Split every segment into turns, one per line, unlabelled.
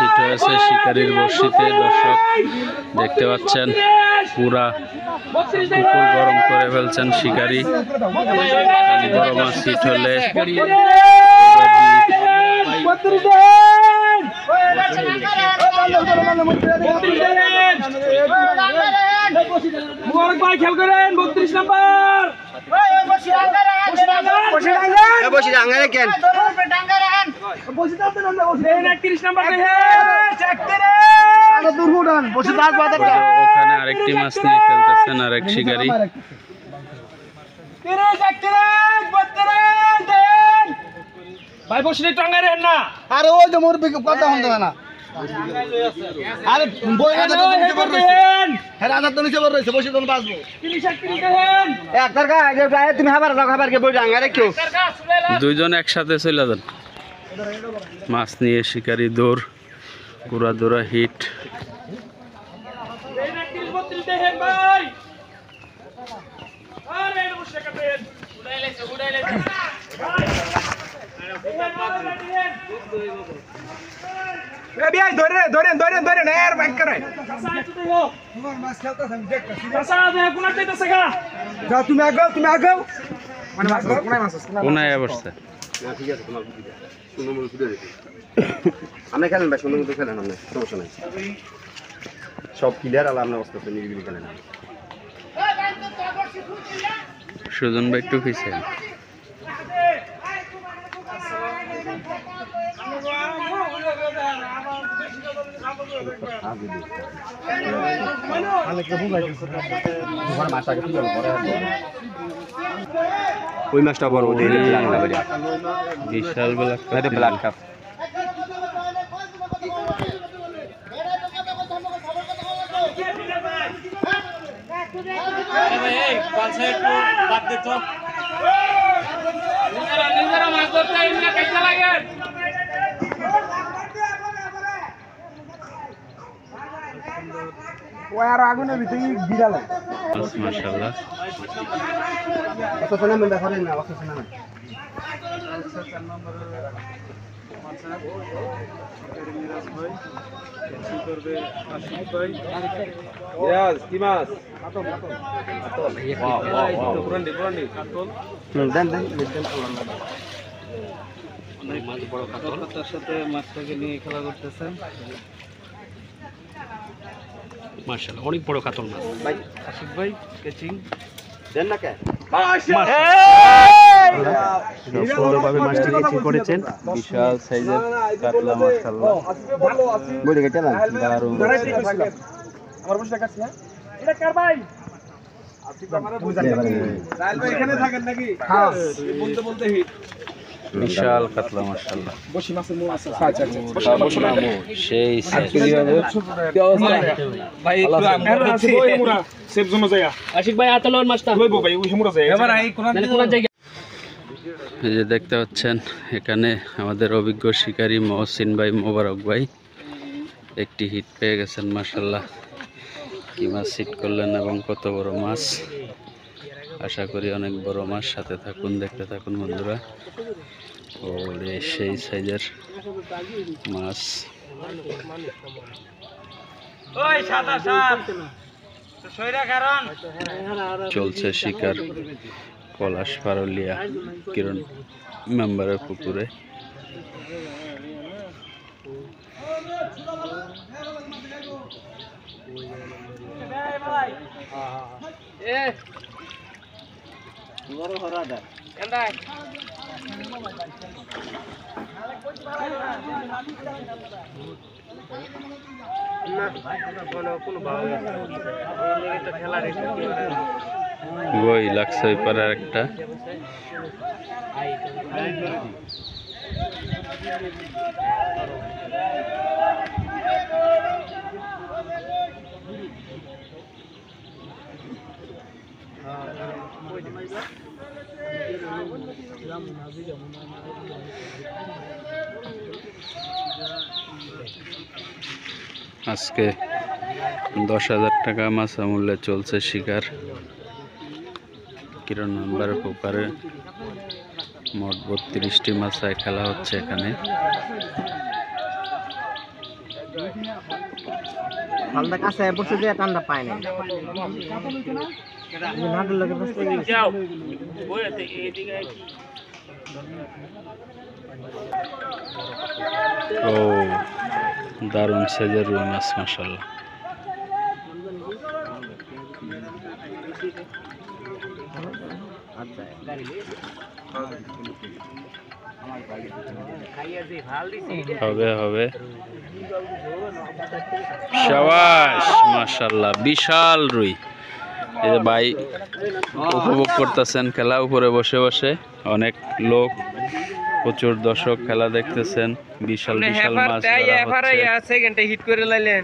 Seat হয়েছে শিকারির বড়শিতে। দর্শক দেখতে পাচ্ছেন পুরা পুকুর গরম করে ফেলছেন শিকারি। বড় মাছ সিট হলে
খেয়াল করেন 32 নাম্বার
ওখানে আরেকটি মাছ নিয়ে খেলতেছেন আরেক শিকারি।
ভাই বসে টাঙ্গা রেন না।
আরে ওই যে মোর কথা শুনতে না। আরে বই না তো নিচে পড় রইছে। হ্যাঁ রাজা তো নিচে পড় রইছে, বসে তুমি বাঁচবো।
30 দেন
একটার গায়ে তুমি খাবার দাও, খাবার কে বই ডাঙ্গা রেখো।
দুইজন একসাথে চলে যান। মাছ নিয়ে শিকারি দৌড়, পুরা দৌড়া হিট।
32 দেন ভাই। আরে বসে কাটেন উড়াইলেছে এ ভাই ধরে এর ব্যাক করে তোমার মাছ খেলতাছ আমি দেখতাছি চাচা দে কোন যাইতাছে গা যা তুমি আগাও মানে মাছ কোনায় মাছ আছে
কোনায় বসছে
না ঠিক আছে তোমার বুদ্ধি সুন্দর মতো ফুটে দিতে আমি খেলেন ভাই সুন্দর মতো খেলেন আপনি সমস্যা নাই সব ক্লিয়ার আলা আপনি অবস্থা নিরিবিলি খেলেন
সুজন ভাই একটু পিছিয়ে
ওই মাছটা বড়
বিশাল
ব্ল্যাক কাপ
আগুনের ভিতরে বিড়াল
মাশাআল্লাহ
কত সোনা মেন্দা করেন না কত সোনা না কি মাছ
তার সাথে মাছটাকে নিয়ে খেলা করতেছেন। মাশাআল্লাহ অনেক বড় কাতল মাছ
ভাই
আশিক ভাই ক্যাচিং
দেন না কে
সুন্দরভাবে মাছটি ক্যাচিং করেছেন। বিশাল সাইজের কাতলা মাশাআল্লাহ
বলে গেছে না
দারুণ।
আমার বসে কাটছ না এটা কার ভাই এখানে থাকেন নাকি হ্যাঁ বলতে হিট
বিশাল কাতলা মাশাআল্লাহ
বসি মাছের মুখ আছে আচ্ছা বসি
সেই
ভাই একটু ওই মুরা সেফ জোন যায় আশিক ভাই আতলর মাছটা লইবো ভাই ওই মুরা যায় এবার এই কোন জায়গা।
এই যে দেখতে পাচ্ছেন এখানে আমাদের অভিজ্ঞ শিকারী মহসিন ভাই, মোবারক ভাই একটি হিট পেয়ে গেছেন মাশাআল্লাহ। কি মাছ হিট করলেন এবং কত বড় মাছ, আশা করি অনেক বড় মাছ। সাথে থাকুন, দেখতে থাকুন বন্ধুরা। ওরে সেই সাইজের মাছ।
ওই সাদা সাপ তো সইরা কারণ
চলছে শিকার পলাশ পারলিয়া কিরণ মেম্বারের পুকুরে।
বড় হরা দা
কেন্দাই
ওই লাগছে ওই পারে একটা আজকে 10,000 টাকা মাছা মূল্যে চলছে শিকার কিরণ মেম্বারের পুকুরে। মোট 32টি মাছায় খেলা হচ্ছে এখানে।
হালদা কাছে বসে দিয়ে ঠান্ডা পায় না নাটের লোকের বসতে
ও দারুণ সাইজের রুই মাছ মাশাআল্লাহ। হবে হবে শাবাশ মাশাআল্লাহ, বিশাল রুই। এই যে ভাই উপভোগ করতেছেন খেলা, উপরে বসে বসে অনেক লোক, প্রচুর দর্শক খেলা দেখতেছেন। বিশাল বিশাল মাছ
সেকেন্ডে হিট করে লাইলেন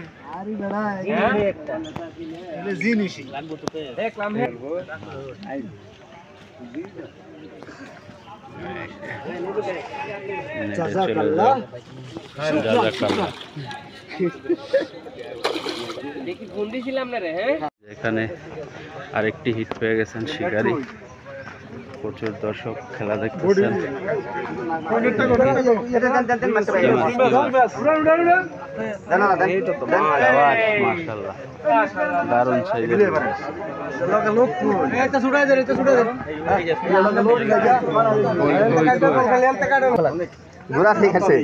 এখানে আরেকটি হিট পেয়ে গেছেন শিকারি, প্রচুর দর্শক খেলা দেখতেছেন। মাশাআল্লাহ দারুণ সাইজের
ঘোরা ঠিক আছে।